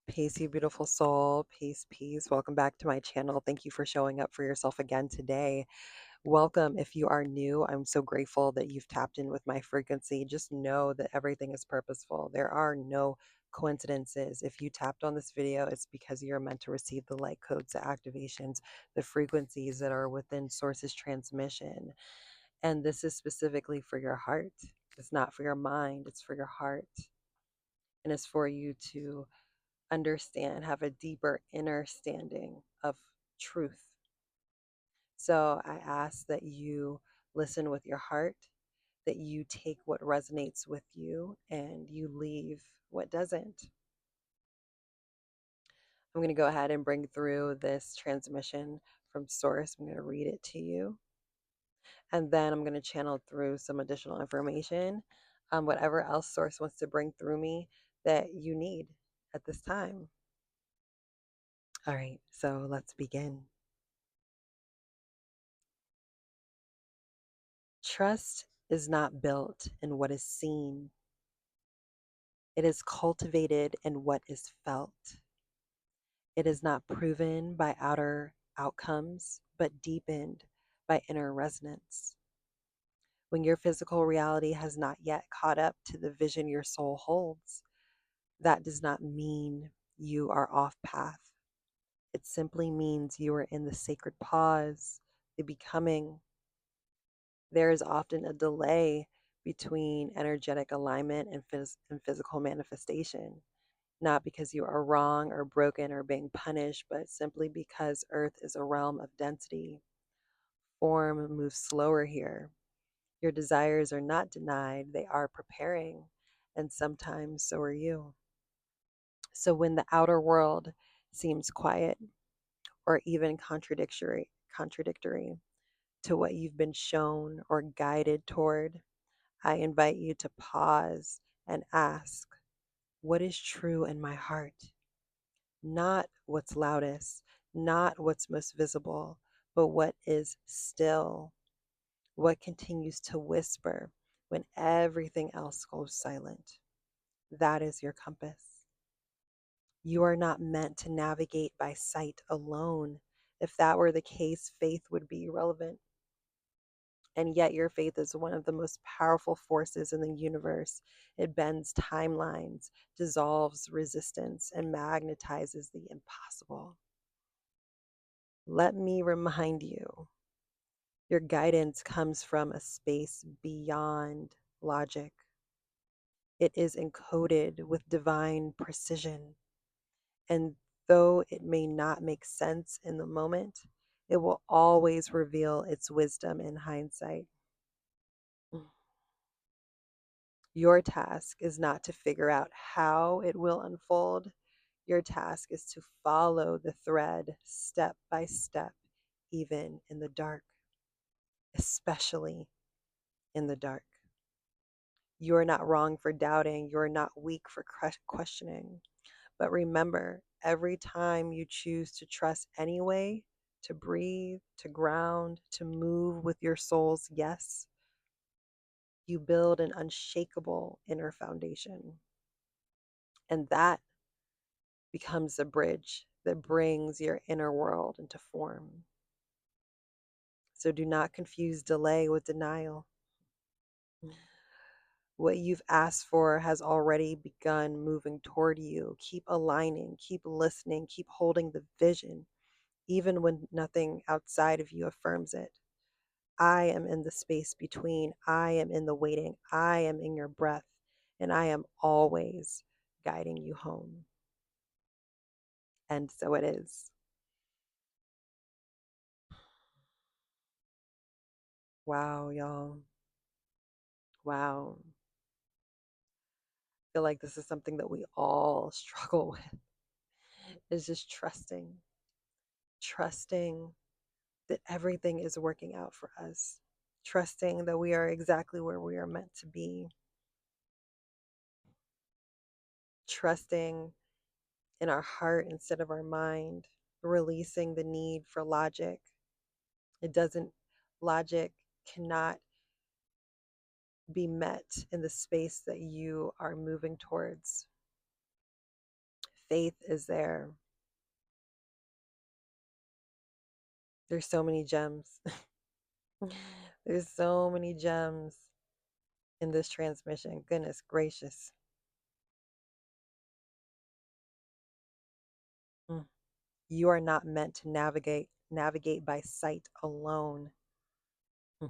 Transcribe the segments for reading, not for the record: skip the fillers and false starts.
Peace, you beautiful soul. Peace, peace. Welcome back to my channel. Thank you for showing up for yourself again today. Welcome. If you are new, I'm so grateful that you've tapped in with my frequency. Just know that everything is purposeful. There are no coincidences. If you tapped on this video, it's because you're meant to receive the light codes, the activations, the frequencies that are within Source's transmission. And this is specifically for your heart. It's not for your mind, it's for your heart. And it's for you to understand, have a deeper inner standing of truth. So I ask that you listen with your heart, that you take what resonates with you and you leave what doesn't. I'm going to go ahead and bring through this transmission from Source. I'm going to read it to you. And then I'm going to channel through some additional information, whatever else Source wants to bring through me that you need at this time. All right, so let's begin. Trust is not built in what is seen, it is cultivated in what is felt. It is not proven by outer outcomes, but deepened by inner resonance. When your physical reality has not yet caught up to the vision your soul holds, that does not mean you are off path. It simply means you are in the sacred pause, the becoming. There is often a delay between energetic alignment and physical manifestation, not because you are wrong or broken or being punished, but simply because Earth is a realm of density. Form moves slower here. Your desires are not denied, they are preparing, and sometimes so are you. So when the outer world seems quiet or even contradictory to what you've been shown or guided toward, I invite you to pause and ask, what is true in my heart? Not what's loudest, not what's most visible, but what is still, what continues to whisper when everything else goes silent. That is your compass. You are not meant to navigate by sight alone. If that were the case, faith would be irrelevant. And yet, your faith is one of the most powerful forces in the universe. It bends timelines, dissolves resistance, and magnetizes the impossible. Let me remind you, your guidance comes from a space beyond logic. It is encoded with divine precision. And though it may not make sense in the moment, it will always reveal its wisdom in hindsight. Your task is not to figure out how it will unfold. Your task is to follow the thread step by step, even in the dark, especially in the dark. You are not wrong for doubting. You are not weak for questioning. But remember, every time you choose to trust anyway, to breathe, to ground, to move with your soul's yes, you build an unshakable inner foundation. And that becomes the bridge that brings your inner world into form. So do not confuse delay with denial. What you've asked for has already begun moving toward you. Keep aligning, keep listening, keep holding the vision, even when nothing outside of you affirms it. I am in the space between. I am in the waiting. I am in your breath, and I am always guiding you home. And so it is. Wow, y'all. Wow. I feel like this is something that we all struggle with, is just trusting that everything is working out for us, trusting that we are exactly where we are meant to be, trusting in our heart instead of our mind, releasing the need for logic. It doesn't, logic cannot be met in the space that you are moving towards. faith is there. There's so many gems. There's so many gems in this transmission. Goodness gracious. Mm. You are not meant to navigate by sight alone. Mm.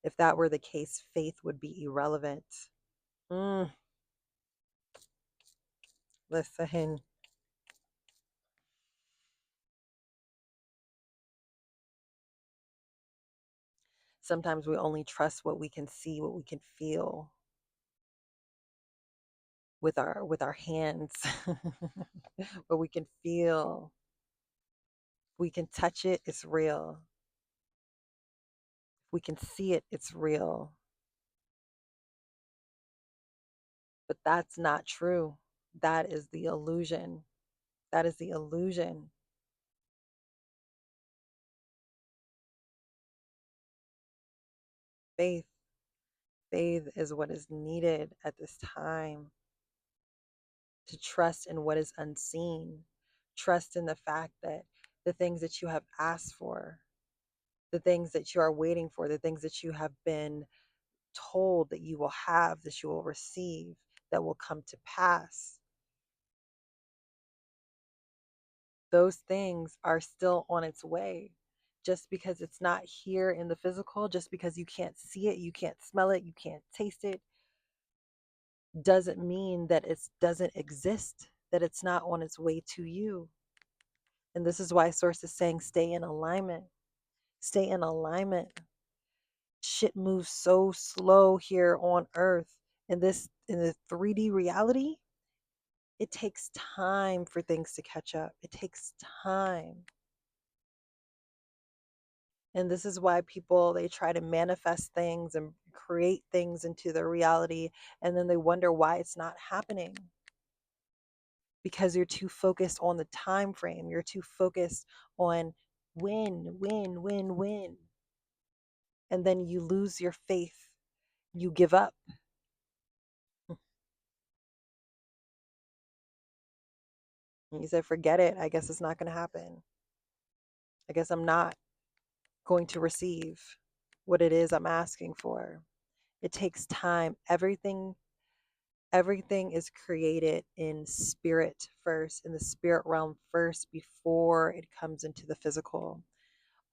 If that were the case, faith would be irrelevant. Mm. Listen, sometimes we only trust what we can see, what we can feel with our hands. What we can feel. We can touch it, it's real. We can see it, it's real. But that's not true. That is the illusion. That is the illusion. Faith. Faith is what is needed at this time, to trust in what is unseen. Trust in the fact that the things that you have asked for, the things that you are waiting for, the things that you have been told that you will have, that you will receive, that will come to pass, those things are still on its way. Just because it's not here in the physical, just because you can't see it, you can't smell it, you can't taste it, doesn't mean that it doesn't exist, that it's not on its way to you. And this is why Source is saying stay in alignment. Stay in alignment. Shit moves so slow here on earth. In the 3D reality, it takes time for things to catch up. It takes time. And this is why people, they try to manifest things and create things into their reality, and then they wonder why it's not happening. Because you're too focused on the time frame. You're too focused on when. And then you lose your faith. You give up. And you said, forget it. I guess it's not going to happen. I guess I'm not going to receive what it is I'm asking for. It takes time. Everything is created in spirit first, in the spirit realm first, before it comes into the physical.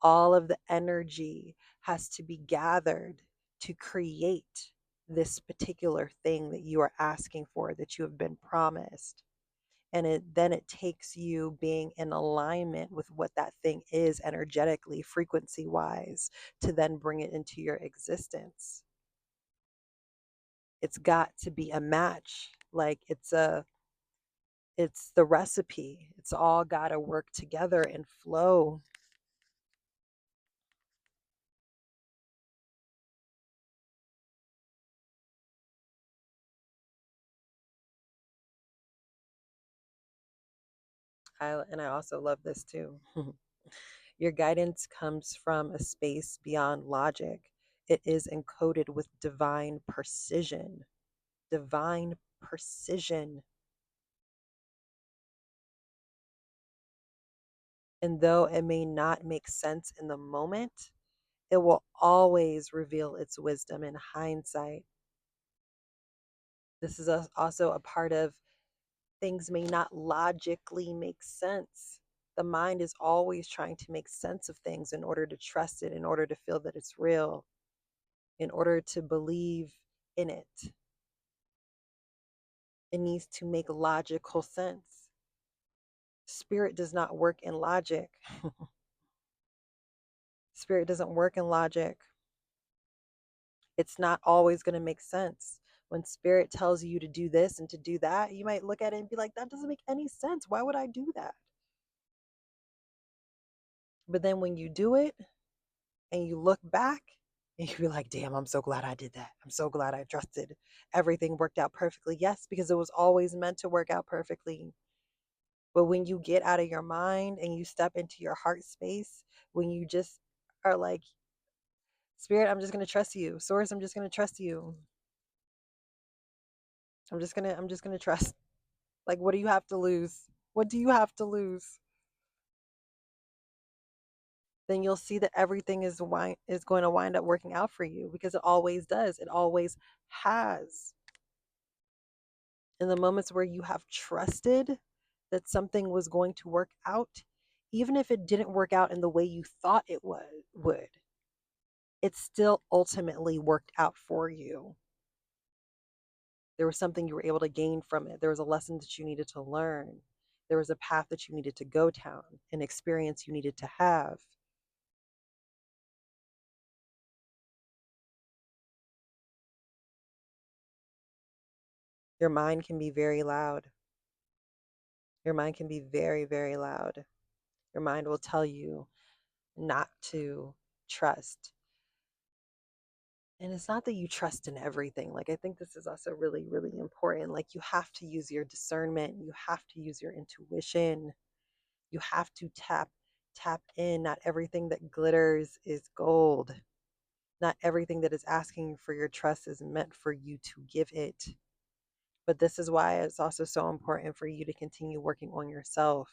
All of the energy has to be gathered to create this particular thing that you are asking for, that you have been promised. And then it takes you being in alignment with what that thing is energetically, frequency wise, to then bring it into your existence. It's got to be a match. Like it's the recipe. It's all got to work together and flow. And I also love this too. Your guidance comes from a space beyond logic. It is encoded with divine precision. Divine precision. And though it may not make sense in the moment, it will always reveal its wisdom in hindsight. This is also a part of things may not logically make sense. The mind is always trying to make sense of things in order to trust it, in order to feel that it's real, in order to believe in it. It needs to make logical sense. Spirit does not work in logic. Spirit doesn't work in logic. It's not always going to make sense. When spirit tells you to do this and to do that, you might look at it and be like, that doesn't make any sense. Why would I do that? But then when you do it and you look back and you be like, damn, I'm so glad I did that. I'm so glad I trusted. Everything worked out perfectly. Yes, because it was always meant to work out perfectly. But when you get out of your mind and you step into your heart space, when you just are like, Spirit, I'm just going to trust you. Source, I'm just going to trust you. I'm just going to trust. Like, what do you have to lose? What do you have to lose? Then you'll see that everything is going to wind up working out for you because it always does. It always has. In the moments where you have trusted that something was going to work out, even if it didn't work out in the way you thought would, it still ultimately worked out for you. There was something you were able to gain from it. There was a lesson that you needed to learn. There was a path that you needed to go down, an experience you needed to have. Your mind can be very loud. Your mind can be very, very loud. Your mind will tell you not to trust. And it's not that you trust in everything. Like, I think this is also really, really important. Like, you have to use your discernment, you have to use your intuition, you have to tap in. Not everything that glitters is gold. Not everything that is asking for your trust is meant for you to give it. But this is why it's also so important for you to continue working on yourself.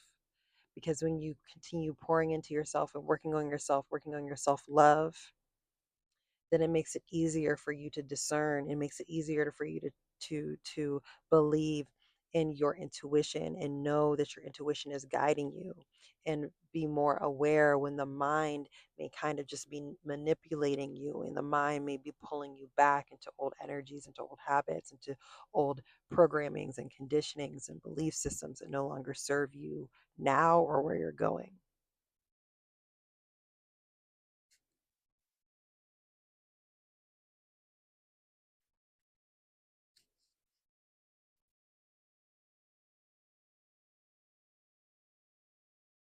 Because when you continue pouring into yourself and working on your self love, then it makes it easier for you to discern. It makes it easier for you to believe in your intuition and know that your intuition is guiding you, and be more aware when the mind may kind of just be manipulating you, and the mind may be pulling you back into old energies, into old habits, into old programmings and conditionings and belief systems that no longer serve you now or where you're going.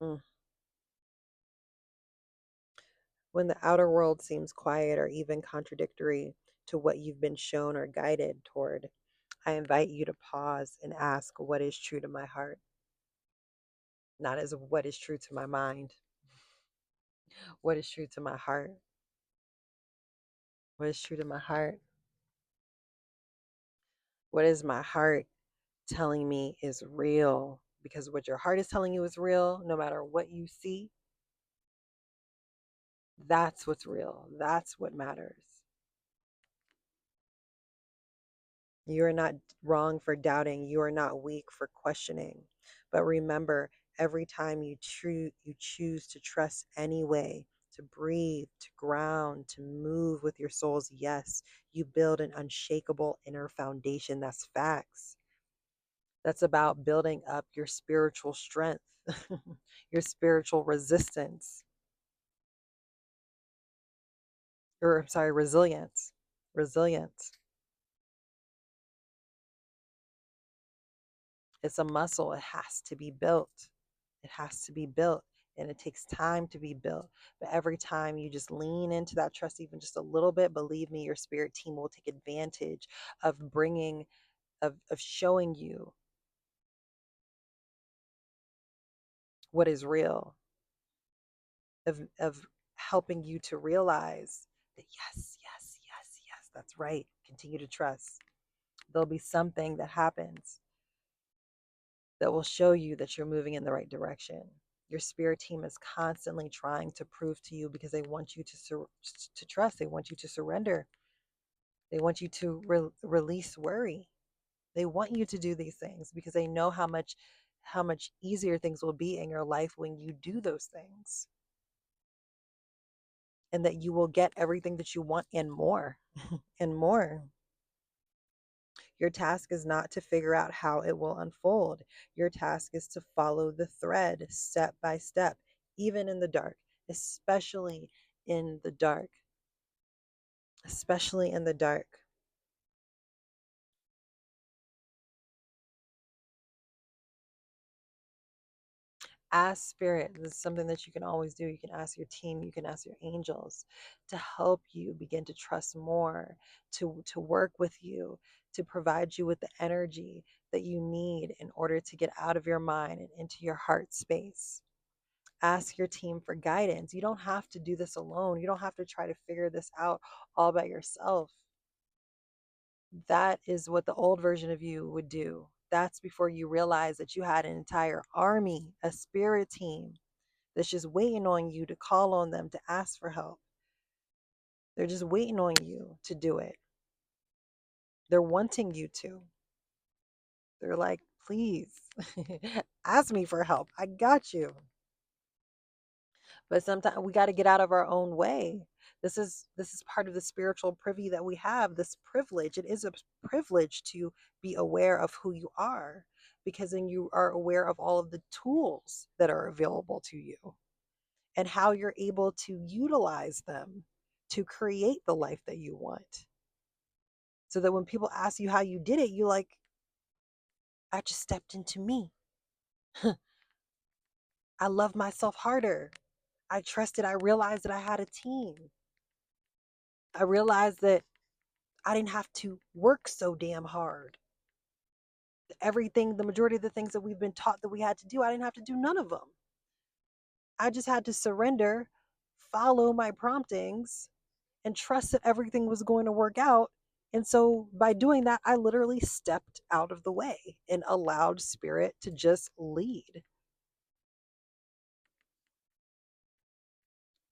Mm. When the outer world seems quiet or even contradictory to what you've been shown or guided toward, I invite you to pause and ask what is true to my heart, not as what is true to my mind. What is true to my heart? What is true to my heart? What is my heart telling me is real? Because what your heart is telling you is real, no matter what you see, that's what's real. That's what matters. You are not wrong for doubting. You are not weak for questioning. But remember, every time you choose to trust anyway, to breathe, to ground, to move with your soul's yes, you build an unshakable inner foundation. That's facts. That's about building up your spiritual strength, your spiritual resistance, or I'm sorry, resilience. Resilience. It's a muscle. It has to be built. It has to be built, and it takes time to be built. But every time you just lean into that trust, even just a little bit, believe me, your spirit team will take advantage of bringing, of showing you what is real, of helping you to realize that yes, yes, yes, yes, that's right. Continue to trust. There'll be something that happens that will show you that you're moving in the right direction. Your spirit team is constantly trying to prove to you, because they want you to trust. They want you to surrender. They want you to release worry. They want you to do these things because they know how much easier things will be in your life when you do those things, and that you will get everything that you want and more and more. Your task is not to figure out how it will unfold. Your task is to follow the thread step by step, even in the dark, especially in the dark, especially in the dark. Ask spirit. This is something that you can always do. You can ask your team, you can ask your angels to help you begin to trust more, to work with you, to provide you with the energy that you need in order to get out of your mind and into your heart space. Ask your team for guidance. You don't have to do this alone. You don't have to try to figure this out all by yourself. That is what the old version of you would do. that's before you realize that you had an entire army, a spirit team that's just waiting on you to call on them to ask for help. They're just waiting on you to do it. They're wanting you to. They're like, please ask me for help. I got you. But sometimes we got to get out of our own way. This is part of the spiritual privy that we have, this privilege. It is a privilege to be aware of who you are, because then you are aware of all of the tools that are available to you and how you're able to utilize them to create the life that you want. So that when people ask you how you did it, you like, I just stepped into me. I love myself harder. I trusted, I realized that I had a team. I realized that I didn't have to work so damn hard. Everything, the majority of the things that we've been taught that we had to do, I didn't have to do none of them. I just had to surrender, follow my promptings, and trust that everything was going to work out. And so by doing that, I literally stepped out of the way and allowed spirit to just lead.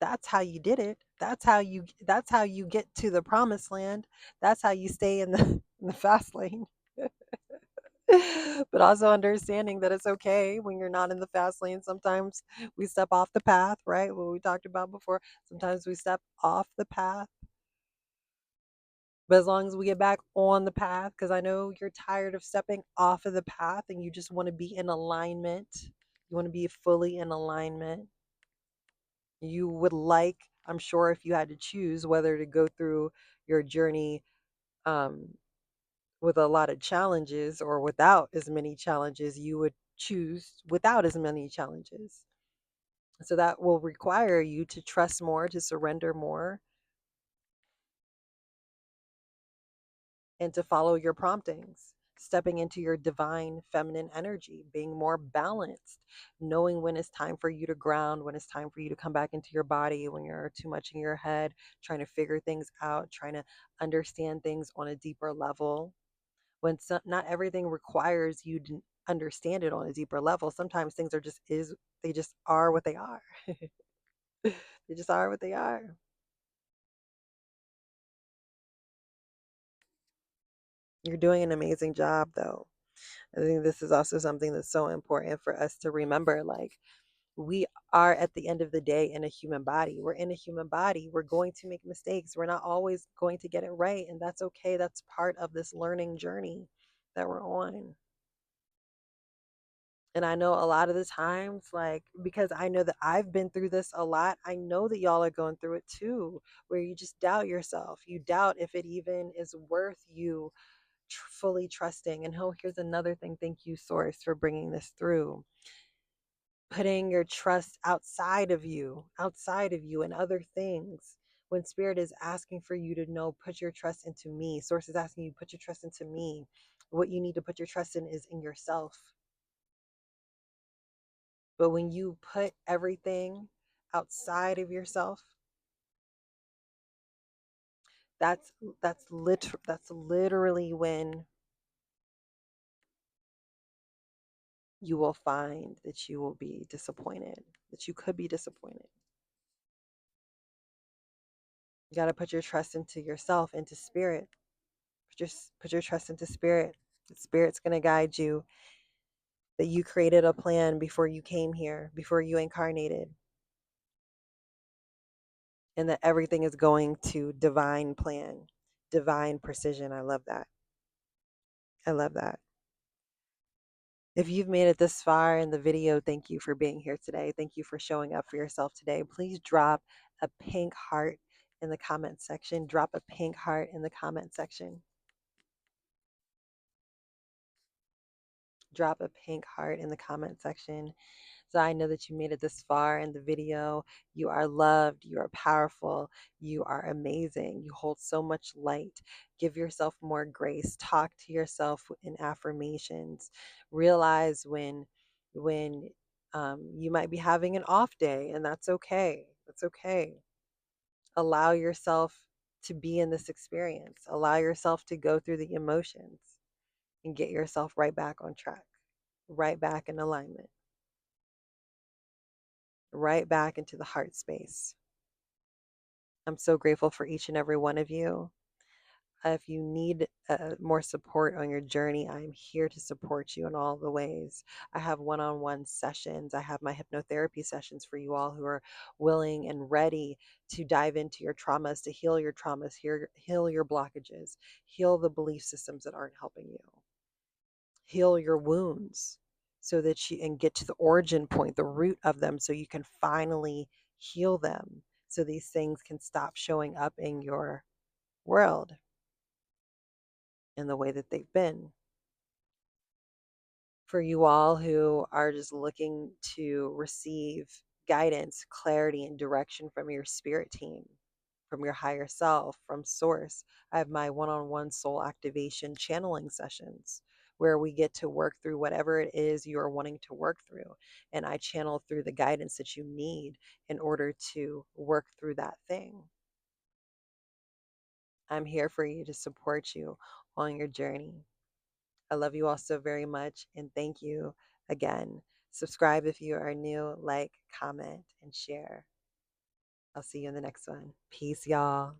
That's how you did it. That's how you get to the promised land. That's how you stay in the in the fast lane. But also understanding that it's okay when you're not in the fast lane. Sometimes we step off the path, right? What we talked about before. Sometimes we step off the path. But as long as we get back on the path, because I know you're tired of stepping off of the path and you just want to be in alignment. You want to be fully in alignment. You would like, I'm sure, if you had to choose whether to go through your journey um, with a lot of challenges or without as many challenges, you would choose without as many challenges. So that will require you to trust more, to surrender more, and to follow your promptings, stepping into your divine feminine energy, being more balanced, knowing when it's time for you to ground, when it's time for you to come back into your body, when you're too much in your head, trying to figure things out, trying to understand things on a deeper level. When not everything requires you to understand it on a deeper level. Sometimes things are just is they just are what they are. They just are what they are. You're doing an amazing job though. I think this is also something that's so important for us to remember. Like, we are at the end of the day in a human body. We're in a human body. We're going to make mistakes. We're not always going to get it right. And that's okay. That's part of this learning journey that we're on. And I know a lot of the times, like, because I know that I've been through this a lot, I know that y'all are going through it too, where you just doubt yourself. You doubt if it even is worth you fully trusting. And oh, here's another thing. Thank you, Source, for bringing this through. Putting your trust outside of you and other things. When spirit is asking for you to know, put your trust into me. Source is asking you, put your trust into me. What you need to put your trust in is in yourself. But when you put everything outside of yourself, that's that's literally when you will find that you will be disappointed, that you could be disappointed. You got to put your trust into yourself, into spirit. Put your trust into spirit. Spirit's going to guide you, that you created a plan before you came here, before you incarnated, and that everything is going to divine plan, divine precision. I love that. I love that. If you've made it this far in the video, thank you for being here today. Thank you for showing up for yourself today. Please drop a pink heart in the comment section. Drop a pink heart in the comment section. Drop a pink heart in the comment section. So I know that you made it this far in the video. You are loved. You are powerful. You are amazing. You hold so much light. Give yourself more grace. Talk to yourself in affirmations. Realize when you might be having an off day, and that's okay. That's okay. Allow yourself to be in this experience. Allow yourself to go through the emotions. and get yourself right back on track, right back in alignment, right back into the heart space. I'm so grateful for each and every one of you. If you need more support on your journey, I'm here to support you in all the ways. I have one on one sessions. I have my hypnotherapy sessions for you all who are willing and ready to dive into your traumas, to heal your traumas, heal your blockages, heal the belief systems that aren't helping you, heal your wounds so that you and get to the origin point, the root of them, so you can finally heal them so these things can stop showing up in your world in the way that they've been. For you all who are just looking to receive guidance, clarity, and direction from your spirit team, from your higher self, from source, I have my one on one soul activation channeling sessions where we get to work through whatever it is you are wanting to work through. And I channel through the guidance that you need in order to work through that thing. I'm here for you to support you on your journey. I love you all so very much. And thank you again. Subscribe if you are new, like, comment, and share. I'll see you in the next one. Peace, y'all.